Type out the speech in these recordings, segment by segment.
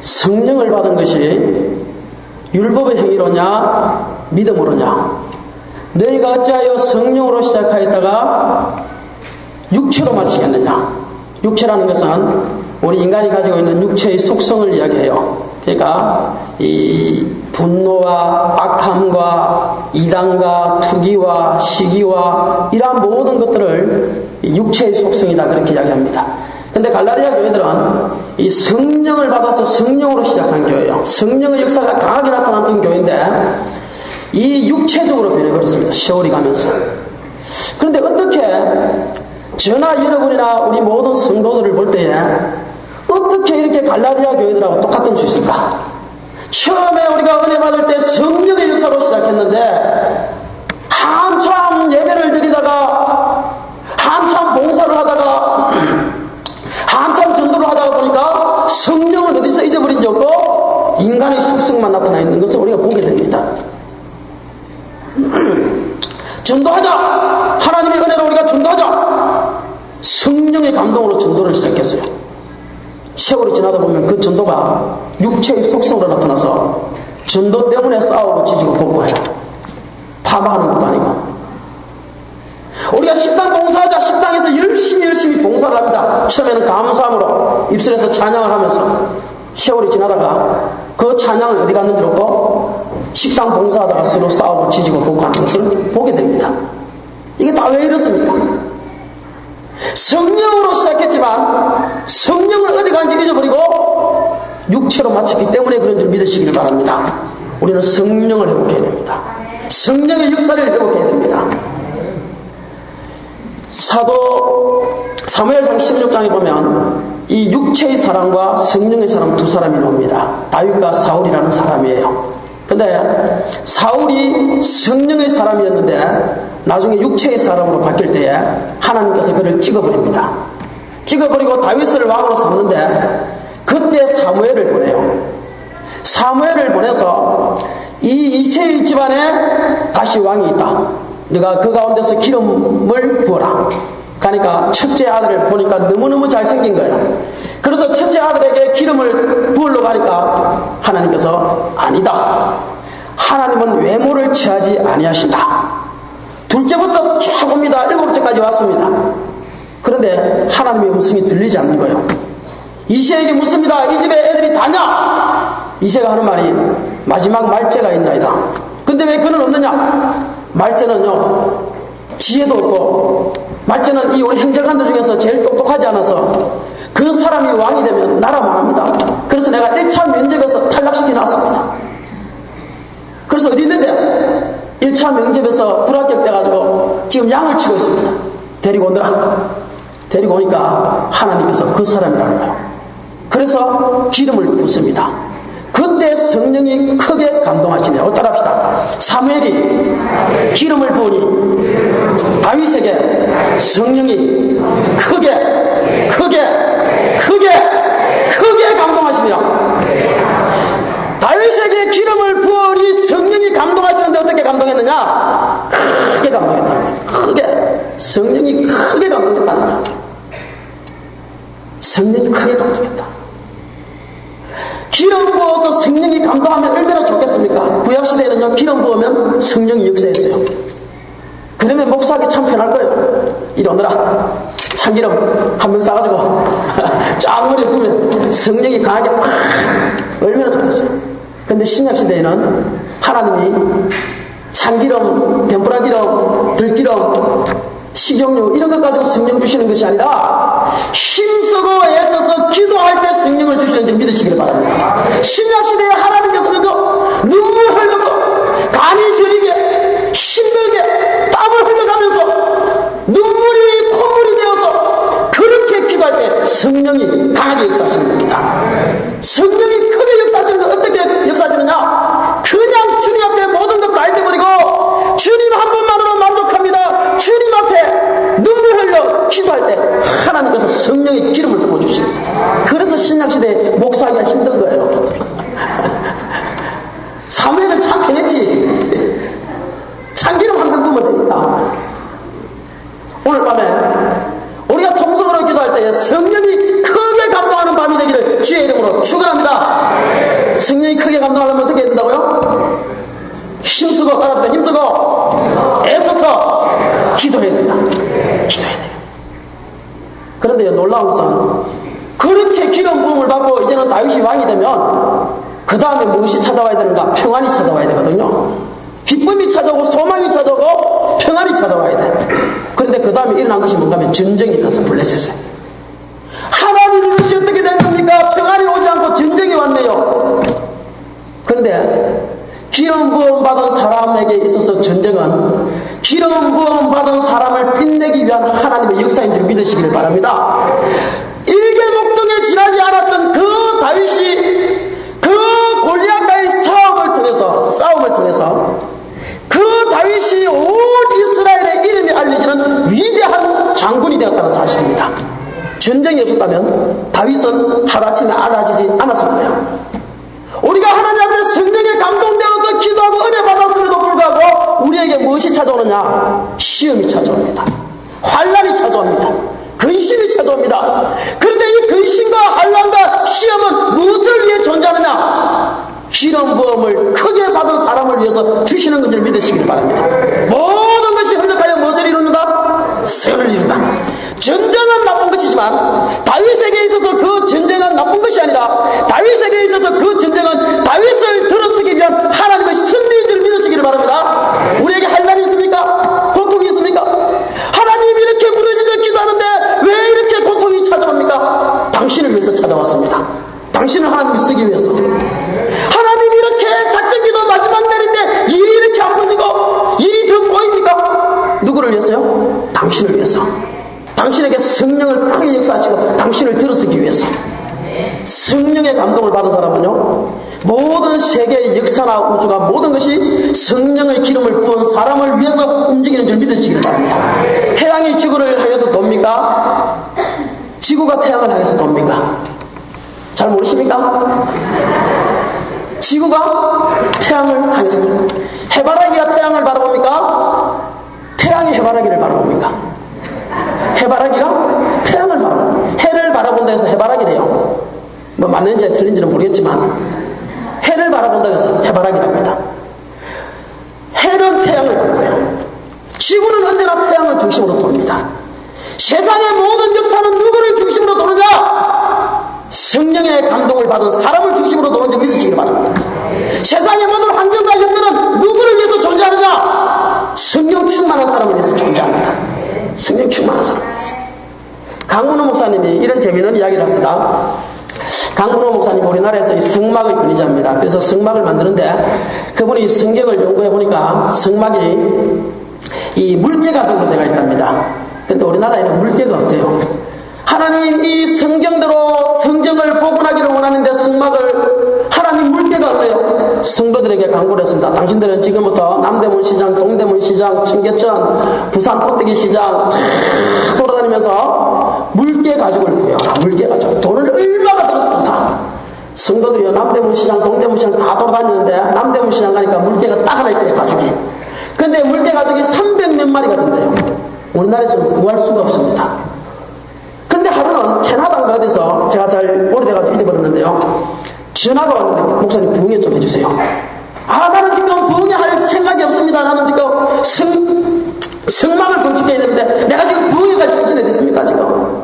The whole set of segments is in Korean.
성령을 받은 것이 율법의 행위로냐 믿음으로냐? 너희가 어찌하여 성령으로 시작하였다가 육체로 마치겠느냐? 육체라는 것은 우리 인간이 가지고 있는 육체의 속성을 이야기해요. 그러니까 이 분노와 악함과 이단과 투기와 시기와 이러한 모든 것들을 육체의 속성이다 그렇게 이야기합니다. 근데 갈라디아 교회들은 이 성령을 받아서 성령으로 시작한 교회예요. 성령의 역사가 강하게 나타났던 교회인데 이 육체적으로 변해버렸습니다. 세월이 가면서. 그런데 어떻게 저나 여러분이나 우리 모든 성도들을 볼 때에 어떻게 이렇게 갈라디아 교회들하고 똑같은 수 있을까? 처음에 우리가 은혜 받을 때 성령의 역사로 시작했는데 한참 예배를 드리다가 한참 봉사를 하다가 한참 전도를 하다가 보니까 성령은 어디서 잊어버린 지 없고 인간의 속성만 나타나 있는 것을 우리가 보게 됩니다. 전도하자! 하나님의 은혜로 우리가 전도하자! 성령의 감동으로 전도를 시작했어요. 세월이 지나다 보면 그 전도가 육체의 속성으로 나타나서 전도 때문에 싸우고 지지고 복구해요. 파마하는 것도 아니고. 우리가 식당 봉사하자. 식당에서 열심히 봉사를 합니다. 처음에는 감사함으로 입술에서 찬양을 하면서 세월이 지나다가 그 찬양을 어디 갔는지 모르고 식당 봉사하다가 서로 싸우고 지지고 복구하는 것을 보게 됩니다. 이게 다 왜 이렇습니까? 성령으로 시작했지만 성령을 어디 간지 잊어버리고 육체로 마쳤기 때문에 그런 줄 믿으시기를 바랍니다. 우리는 성령을 회복해야 됩니다. 성령의 역사를 회복해야 됩니다. 사도 사무엘상 16장에 보면 이 육체의 사람과 성령의 사람 두 사람이 나옵니다. 다윗과 사울이라는 사람이에요. 근데 사울이 성령의 사람이었는데 나중에 육체의 사람으로 바뀔 때에 하나님께서 그를 찍어버립니다. 찍어버리고 다윗을 왕으로 삼는데 그때 사무엘을 보내요. 사무엘을 보내서 이 이새의 집안에 다시 왕이 있다. 네가 그 가운데서 기름을 부어라. 그러니까 첫째 아들을 보니까 너무너무 잘생긴 거예요. 그래서 첫째 아들에게 기름을 부으려고 하니까 하나님께서 아니다. 하나님은 외모를 취하지 아니하신다. 둘째부터 쭉 옵니다. 일곱째까지 왔습니다. 그런데 하나님의 음성이 들리지 않는 거예요. 이새에게 묻습니다. 이 집에 애들이 다냐? 이새가 하는 말이 마지막 말째가 있나이다. 근데 왜 그는 없느냐? 말째는요 지혜도 없고 말째는 이 우리 행정관들 중에서 제일 똑똑하지 않아서 그 사람이 왕이 되면 나라 망합니다. 그래서 내가 1차 면접에서 탈락시켜 놨습니다. 그래서 어디 있는데 1차 면접에서 불합격돼가지고 지금 양을 치고 있습니다. 데리고 오더라. 데리고 오니까 하나님께서 그 사람이라는 거예요. 그래서 기름을 붓습니다. 그때 성령이 크게 감동하시네요. 따라합시다. 사무엘이 기름을 부으니 다윗에게 성령이 크게 감동하시며 다윗에게 기름을 부으니 성령이 감동하시는데 어떻게 감동했느냐? 크게 감동했다는 거예요. 크게. 성령이 크게 감동했다는 거예요. 성령이 크게 감동했다. 기름 부어서 성령이 감동하면 얼마나 좋겠습니까? 구약시대에는요 기름 부으면 성령이 역사했어요. 그러면 목사하기 참 편할 거예요. 이리 오너라. 참기름 한 병 싸가지고 쫙 머리에 부으면 성령이 강하게 얼마나 좋겠어요. 근데 신약시대에는 하나님이 참기름, 덴뿌라기름, 들기름, 식용유 이런 것 가지고 성령 주시는 것이 아니라 힘쓰고 애써서 기도할 때 성령을 주시는 줄 믿으시길 바랍니다. 신약시대에 하나님께서는 눈물 흘려서 간이 저리게 힘들게 땀을 흘려가면서 눈물이 콧물이 되어서 그렇게 기도할 때 성령이 강하게 역사하시는 겁니다. 성령이 크게 역사하시는 건 어떻게 역사하시느냐? 그냥 주님 앞에 모든 것 다 잊어버리고 주님 한 분만으로 만족합니다. 주님 앞에 눈물 흘려 기도할 때 하나님께서 성령의 기름을 부어주십니다. 그래서 신약시대에 목사하기가 힘든 거예요. 사무엘은 참 편했지. 참기름 한 병 부으면 되니까. 오늘 밤에 우리가 통성으로 기도할 때 성령이 크게 감동하는 밤이 되기를 주의 이름으로 축원합니다. 기도해야 돼요. 그런데 놀라운 것은 그렇게 기름 부음을 받고 이제는 다윗이 왕이 되면 그 다음에 무엇이 찾아와야 되는가? 평안이 찾아와야 되거든요. 기쁨이 찾아오고 소망이 찾아오고 평안이 찾아와야 돼. 그런데 그 다음에 일어난 것이 뭔가 하면 전쟁이 일어나서 블레셋에 하나님 이것이 어떻게 된 겁니까? 평안이 오지 않고 전쟁이 왔네요. 그런데 기름 부음 받은 사람에게 있어서 전쟁은 기름 부음 받은 사람을 빛내기 위한 하나님의 역사인 줄 믿으시기를 바랍니다. 일개목동에 지나지 않았던 그 다윗이 그 골리앗과의 싸움을 통해서 그 다윗이 온 이스라엘의 이름이 알려지는 위대한 장군이 되었다는 사실입니다. 전쟁이 없었다면 다윗은 하루아침에 알아지지 않았을 거예요. 우리가 하나님 앞에 성령에 감동되어서 기도하고 은혜 받았음에도 불구하고 우리에게 무엇이 찾아오느냐? 시험이 찾아옵니다. 환난이 찾아옵니다. 근심이 찾아옵니다. 그런데 이 근심과 환난과 시험은 무엇을 위해 존재하느냐? 기름 부음을 크게 받은 사람을 위해서 주시는 것을 믿으시길 바랍니다. 모든 것이 협력하여 무엇을 이루는가? 선을 이룬다. 전쟁은 나쁜 것이지만 다윗에게 있어서 그 전쟁은 나쁜 것이 아니라 다윗에게 있어서 그 전쟁은 다윗을 들어서기 위한 하나님의 승리인 줄 믿으시기를 바랍니다. 우리에게 환난이 있습니까? 고통이 있습니까? 하나님 이렇게 부르짖어 기도하는데 왜 이렇게 고통이 찾아옵니까? 당신을 위해서 찾아왔습니다. 당신을 하나님이 쓰기 위해서. 하나님 이렇게 작전기도 마지막 날인데 일이 이렇게 안 풀리고 일이 더 꼬입니까? 누구를 위해서요? 당신을 위해서. 당신에게 성령을 크게 역사하시고 당신을 들어서기 위해서. 성령의 감동을 받은 사람은요, 모든 세계의 역사나 우주가 모든 것이 성령의 기름을 부은 사람을 위해서 움직이는 줄 믿으시길 바랍니다. 태양이 지구를 향해서 돕니까? 지구가 태양을 향해서 돕니까? 잘 모르십니까? 지구가 태양을 향해서 돕니다. 해바라기가 태양을 바라봅니까? 태양이 해바라기를 바라봅니까? 해바라기가 태양을 바라봅니다. 해를 바라본다 해서 해바라기래요. 뭐 맞는지 틀린지는 모르겠지만 해를 바라본다 해서 해바라기랍니다. 해는 태양을 바라봐요. 지구는 언제나 태양을 중심으로 돕니다. 세상의 모든 역사는 누구를 중심으로 도느냐? 성령의 감동을 받은 사람을 중심으로 도는 줄 믿으시길 바랍니다. 세상의 모든 환경과 현대는 누구를 위해서 존재하느냐? 성령 충만한 사람을 위해서 존재합니다. 성령 충만한 사람을 위해서. 강문호 목사님이 이런 재미있는 이야기를 합니다. 강문호 목사님 우리나라에서 이 성막의 권위자입니다. 그래서 성막을 만드는데 그분이 성경을 연구해 보니까 성막이 이 물개 가죽으로 되어 있답니다. 근데 우리나라에는 물개가 없대요. 하나님 이 성경대로 성경을 복원하기를 원하는데 성막을 하나님 물개가 없대요. 성도들에게 강구를 했습니다. 당신들은 지금부터 남대문 시장, 동대문 시장, 청계천, 부산 토대기 시장 돌아다니면서 물개 가죽을 구해라. 물개 가죽. 돈을 얼마나 들어도 좋다. 성도들이 남대문 시장, 동대문 시장 다 돌아다니는데 남대문 시장 가니까 물개가 딱 하나 있대요. 가죽이. 근데 물개 가죽이 300몇 마리가 된대요. 우리나라에서는 구할 수가 없습니다. 근데 하루는 캐나다인가 어디서 제가 잘 오래돼가지고 잊어버렸는데요. 전화가 왔는데 목사님 부흥회 좀 해주세요. 아 나는 지금 부흥회 할 생각이 없습니다. 나는 지금 성막을 건축해야 되는데 내가 지금 부흥회 갈 정신이 됐습니까 지금?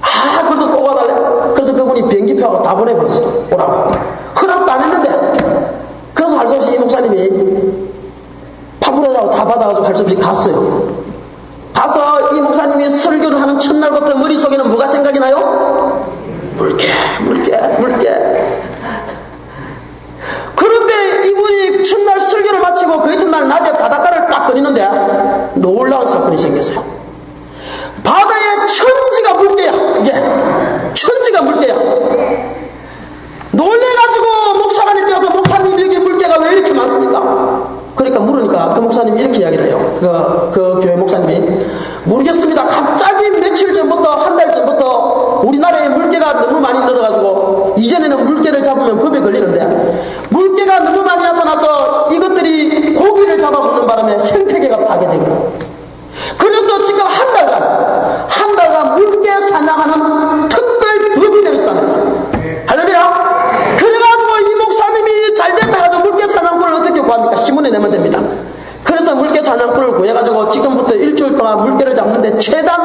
아 그래도 꼭 와달래. 그래서 그분이 비행기표하고 다 보내버렸어. 오라고. 허락도 안 했는데. 그래서 할 수 없이 이 목사님이 파브레라고 다 받아가지고 할 수 없이 갔어요. 가서 이 목사님이 설교를 하는 첫날부터 머릿속에는 뭐가 생각이 나요? 물개. 그런데 이분이 첫날 설교를 마치고 그 이튿날 낮에 바닷가를 딱 거리는데 놀라운 사건이 생겼어요. 바다에 천지가 물개야. 이게 천지가 물개야. 놀래가지고 목사관이 뛰어서 목사님 여기 물개가 왜 이렇게 많습니까? 그러니까 물으니까 그 목사님이 이렇게 이야기를 해요. 그 교회 목사님이 모르겠습니다. 갑자기 며칠 전부터 한 달 전부터 우리나라에 물개가 너무 많이 늘어가지고 이전에는 물개를 잡으면 법에 걸리는데 물개가 너무 많이 나타나서 이것들이 고기를 잡아먹는 바람에 생태계가 파괴되고 그래서 지금 한 달간 물개 사냥하는 특별 법이 되었다는 거예요. 할렐루야. 그래가지고 이 목사님이 잘됐다 해가지고 물개 사냥꾼을 어떻게 구합니까? 신문에 내면 됩니다. 그래서 물개 사냥꾼을 구해가지고 지금부터 일주일 동안 물개를 잡는데 최단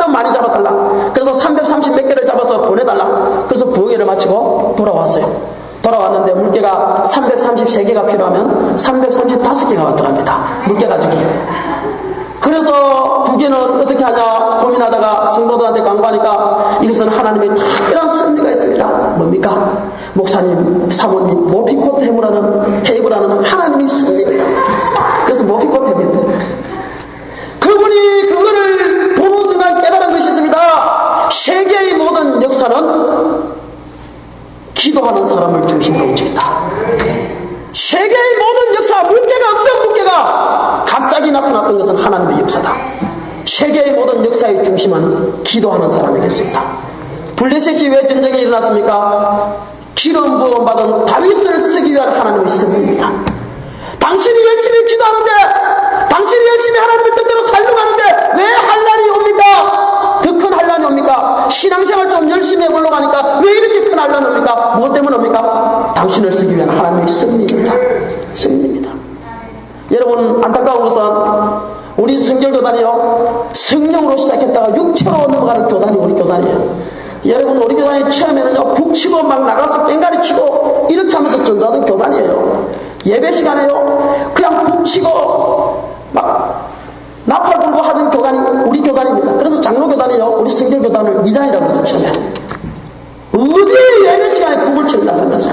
그래서 부흥회를 마치고 돌아왔어요. 돌아왔는데 물개가 333개가 필요하면 335개가 왔더랍니다. 물개 가지기. 그래서 부개는 어떻게 하냐 고민하다가 성도들한테 강구하니까 이것은 하나님의 특별한 섭리가 있습니다. 뭡니까? 목사님, 사모님, 모피콧 해부라는 하나님의 섭리입니다. 그래서 모피콧 해부인데 그분이 그거를 보는 순간 깨달은 것이 있습니다. 세계의 모든 역사는 기도하는 사람을 중심으로 움직인다. 세계의 모든 역사, 물개가 없던 물개가 갑자기 나타났던 것은 하나님의 역사다. 세계의 모든 역사의 중심은 기도하는 사람이겠습니다. 블레셋이 왜 전쟁에 일어났습니까? 기름 부음 받은 다윗을 쓰기 위한 하나님의 섭리입니다. 당신이 열심히 기도하는데, 당신이 열심히 하나님의 뜻대로 살려고 하는데 왜 환난이 옵니까? 더 큰 환난이 옵니까? 신앙생활 좀 열심히 해보려고 하니까 왜 이렇게 큰 환난이 옵니까? 무엇 때문에 옵니까? 당신을 쓰기 위한 하나님의 섭리입니다. 섭리입니다. 여러분, 안타까운 것은 우리 성결교단이요, 성령으로 시작했다가 육체로 넘어가는 교단이 우리 교단이에요. 여러분, 우리 교단이 처음에는요, 북치고 막 나가서 깽가리 치고 이렇게 하면서 전도하던 교단이에요. 예배 시간에요, 그냥 북치고 막 나팔 불고 하던 교단이 우리 교단입니다. 그래서 장로교단이요, 우리 성결교단을 2단이라고 해서 처음에 어디 예배 시간에 북을 친다 그러면서.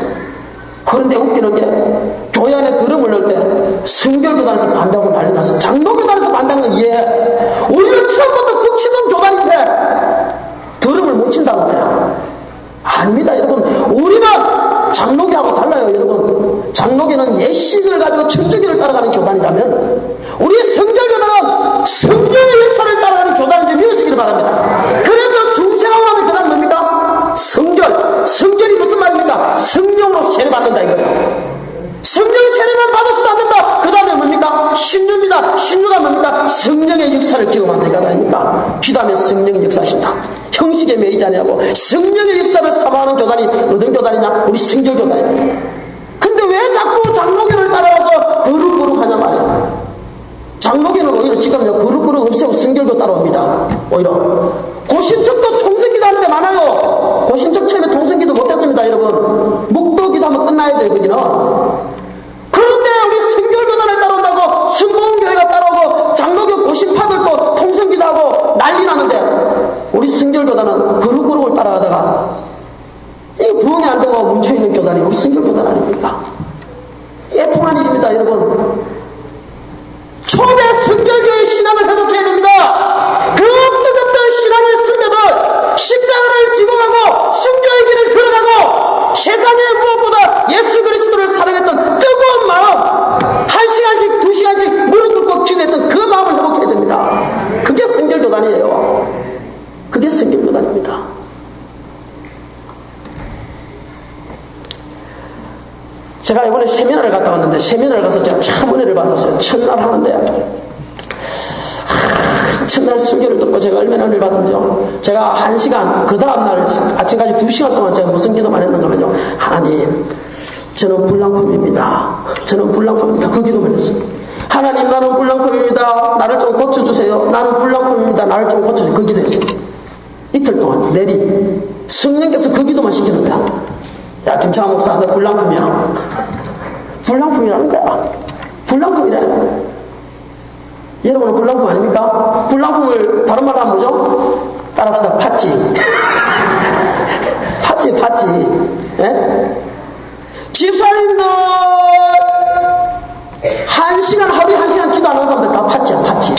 그런데 웃기는 게 교회 안에 드럼을 넣을 때 성결교단에서 반다고 난리 났어. 장로교단에서 반다는 건 이해해. 우리는 처음부터 북치던 교단인데 드럼을 못 친다는 거야. 아닙니다, 여러분. 우리는 장로교하고 달라요, 여러분. 장로교는 예식을 가지고 천주교를 따라가는 교단이라면 우리 성결교단은 성령의 역사를 따라가는 교단인지 믿으시기를 바랍니다. 그래서 중생하고 나면 그 다음 뭡니까? 성결. 성결이 무슨 말입니까? 성령으로 세례받는다 이거예요. 성령의 세례만 받아서도 안 된다. 그 다음에 뭡니까? 신유입니다. 신유가 뭡니까? 성령의 역사를 경험한다 이거 아닙니까? 기도하면 성령의 역사하신다. 형식에 매이지 않냐고 성령의 역사를 사모하는 교단이 어떤 교단이냐? 우리 성결교단입니다. 근데 왜 자꾸 장로교를 따라와서 거룩거룩 하냐 말이야. 장로교는 오히려 지금요 거룩거룩 없애고 성결교 따라옵니다. 오히려 고신척도 통성기도 하는데 많아요. 고신척 처음에 통성기도 못했습니다, 여러분. 묵도기도 하면 끝나야 돼요, 거기는. 그런데 우리 성결교단을 따라온다고 성공교회가 따라오고 장로교 고신파들도 통성기도 하고 난리 나는데 우리 성결교단은 거룩거룩을 따라가다가 이게 부흥이 안 되고 멈춰있는 교단이 우리 성결교단 아닙니까? 이게 통한 일입니다, 여러분. 초대 성결교의 신앙을 회복해야 됩니다. 그 뜨겁던 신앙의 승려들 십자가를 지고 가고 순교의 길을 걸어가고 세상에 무엇보다 예수 그리스도를 사랑했던 뜨거운 마음 1시간씩 2시간씩 무릎 꿇고 기도했던 그 마음을 회복해야 됩니다. 그게 성결교단이에요. 그게 성결교단입니다. 제가 이번에 세미나를 갔다 왔는데 세미나를 가서 제가 참 은혜를 받았어요. 첫날 하는데 첫날 설교를 듣고 제가 얼마나 은혜를 받은지요. 제가 1시간 그 다음날 아침까지 2시간 동안 제가 무슨 기도만 했는가 하면요, 하나님 저는 불량품입니다. 저는 불량품입니다. 그 기도만 했어요. 하나님 나는 불량품입니다. 나를 좀 고쳐주세요. 나는 불량품입니다. 나를 좀 고쳐주세요. 그 기도했어요. 이틀 동안 내리 성령께서 그 기도만 시키는 거야. 야 김창환 목사 너 불량품이야. 불량품이라는 거야. 불량품이래. 여러분은 불량품 아닙니까? 불량품을 다른 말로 하면 뭐죠? 따라합시다. 팥지. 팥지. 예? 집사님들 1시간 하루에 1시간 기도 안 하는 사람들 다 팥지야. 팥지.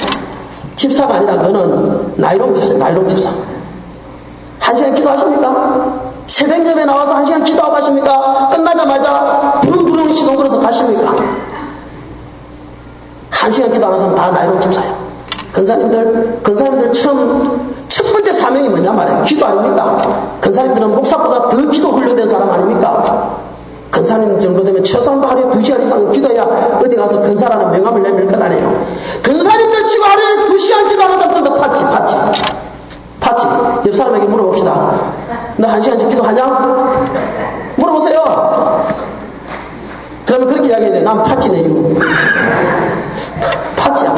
집사가 아니라 그거는 나이롱 집사야. 나이롱 집사. 1시간 기도하십니까? 새벽 예배 나와서 1시간 기도하고 가십니까? 끝나자마자 부릉부릉 시동 걸어서 가십니까? 1시간 기도 안 하는 사람 다 나이롱 집사예요. 근사님들 처음 첫 번째 사명이 뭐냐 말이에요. 기도 아닙니까? 근사님들은 목사보다 더 기도 훈련된 사람 아닙니까? 근사님 정도 되면 최소한도 하루에 2시간 이상 기도해야 어디 가서 근사라는 명함을 내밀 것 아니에요. 근사님들 치고 하루에 2시간 기도하는 사람들도 팥지. 옆 사람에게 물어봅시다. 너 1시간씩 기도하냐? 물어보세요. 그러면 그렇게 이야기해야 돼. 난 팥지네. 팥지야.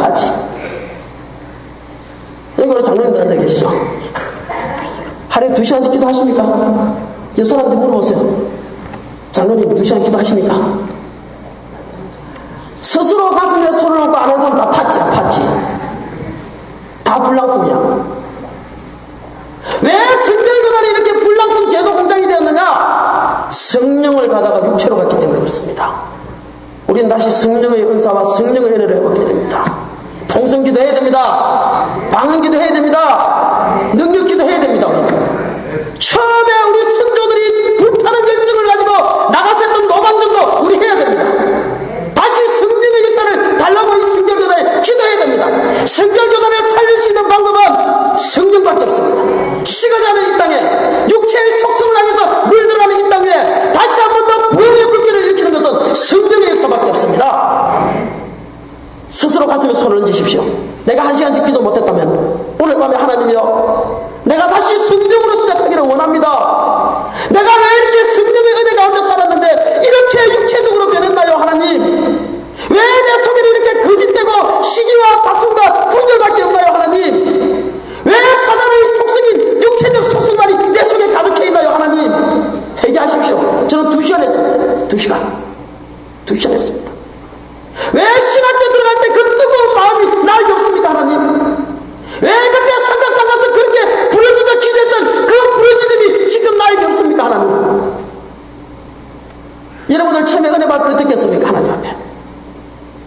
여기 우리 장로님들 앉아 계시죠? 하루에 2시간씩 기도하십니까? 옆 사람한테 물어보세요. 장로님 2시간 기도하십니까? 스스로 가슴에 손을 얹고 안 하는 사람 다 팠지야, 팠지. 다 불량품이야. 왜 성결교단이 이렇게 불량품 제도 공장이 되었느냐? 성령을 가다가 육체로 갔기 때문에 그렇습니다. 우리는 다시 성령의 은사와 성령의 은혜를 회복해야 됩니다. 통성기도 해야 됩니다. 방언기도 해야 됩니다. 능력기도 해야 됩니다. 우리는. 처음에 우리 선조들이 불타는 열정을 가지고 나갔었던 노방정도 우리 해야 됩니다. 다시 성령의 역사를 달라고 이 성결교단에 기도해야 됩니다. 성결교단을 살릴 수 있는 방법은 성령밖에 없습니다. 식어지 않은 이 땅에 육체의 속성을 향해서 물들어가는 이 땅에 다시 한 번 더 부흥의 불길을 일으키는 것은 성령의 역사밖에 없습니다. 스스로 가슴에 손을 얹으십시오. 내가 1시간씩 기도 못했다면 오늘 밤에 하나님이여, 내가 다시 성령으로 시작하기를 원합니다. 내가 왜 이렇게 성령의 은혜 가운데 살았는데 이렇게 육체적으로 변했나요 하나님? 왜 내 속에는 이렇게 거짓되고 시기와 다툼과 분열밖에 없나요 하나님? 왜 사단의 속성인 육체적 속성만이 내 속에 가득해 있나요 하나님? 회개하십시오. 저는 2시간 했습니다. 2시간 했습니다. 왜 시간 때 들어갈 때 그 뜨거운 마음이 나에게 없습니까 하나님? 왜 그때 삼각삼각에서 그렇게 부러지자 기도했던 그 부러지심이 지금 나에게 없습니까 하나님? 여러분들 처음에 은혜 받을 때 듣겠습니까 하나님 앞에?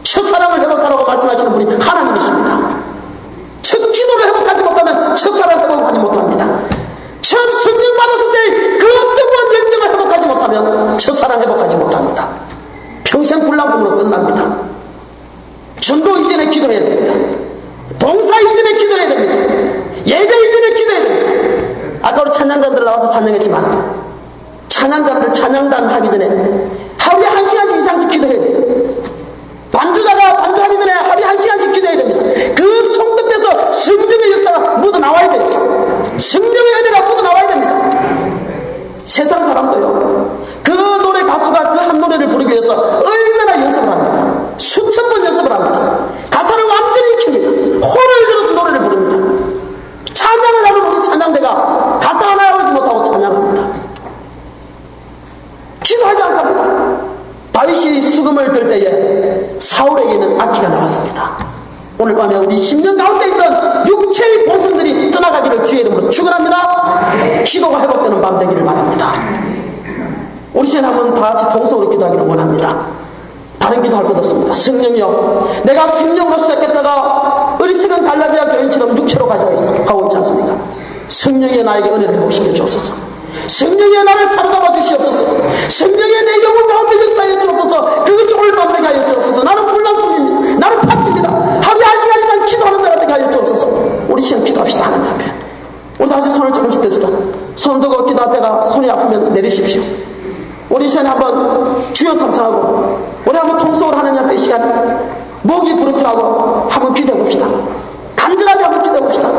첫사랑을 회복하라고 말씀하시는 분이 하나님이십니다. 첫 기도를 회복하지 못하면 첫사랑을 회복하지 못합니다. 처음 성령 받았을 때 그 뜨거운 열정을 회복하지 못하면 첫사랑 회복하지 못합니다. 평생 불량품으로 끝납니다. 전도 이전에 기도해야 됩니다. 봉사 이전에 기도해야 됩니다. 예배 이전에 기도해야 됩니다. 아까 우리 찬양단들 나와서 찬양했지만 찬양단들 찬양단 하기 전에 하루에 1시간씩 이상씩 기도해야 돼요. 반주자가 반주하기 전에 하루에 1시간씩 기도해야 됩니다. 그 손끝에서 성령의 역사가 묻어 나와야 돼요. 성령의 은혜가 묻어 나와야 됩니다. 세상 사람도요, 그 노래 가수가 그 한 노래를 부르기 위해서 얼마나 연습을 합니다. 수천 번 연습을 합니다. 가사를 완전히 익힙니다. 호를 들어서 노래를 부릅니다. 찬양을 하는 우리 찬양대가 가사 하나 외우지 못하고 찬양합니다. 기도하지 않고 합니다. 다윗이 수금을 들 때에 사울에게는 악기가 나왔습니다. 오늘 밤에 우리 10년 가운데 있던 육체의 본성들이 떠나가기를 주의 이름으로 축원합니다. 기도가 회복되는 밤 되기를 바랍니다. 우리 시간 한번 다 같이 통성으로 기도하기를 원합니다. 다른 기도할 것 없습니다. 성령이여, 내가 성령으로 시작했다가 어리석은 갈라디아 교인처럼 육체로 가고 있지 않습니까? 성령이 나에게 은혜를 회복시켜 주옵소서. 성령의 나를 사로잡아 주시옵소서. 성령의 내 영혼 가운데 역사해 주옵소서. 그것이 오늘 밤 되게 하여 주옵소서. 나는 불량품입니다. 나는 파츠입니다. 하루에 1시간 이상 기도하는 자가 되게 하여 주옵소서. 우리 시간 기도합시다. 하나님 앞에 우리 다시 손을 조금씩 듭시다. 손 들고 기도하다가 손이 아프면 내리십시오. 우리 시간에 한번 주여 삼창하고 우리 한번 통성으로 하나님 앞에 이 시간 목이 부르트라고 한번 기도해 봅시다. 간절하게 한번 기도해 봅시다.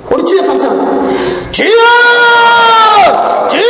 우리 주여 삼창, 주여! 주여!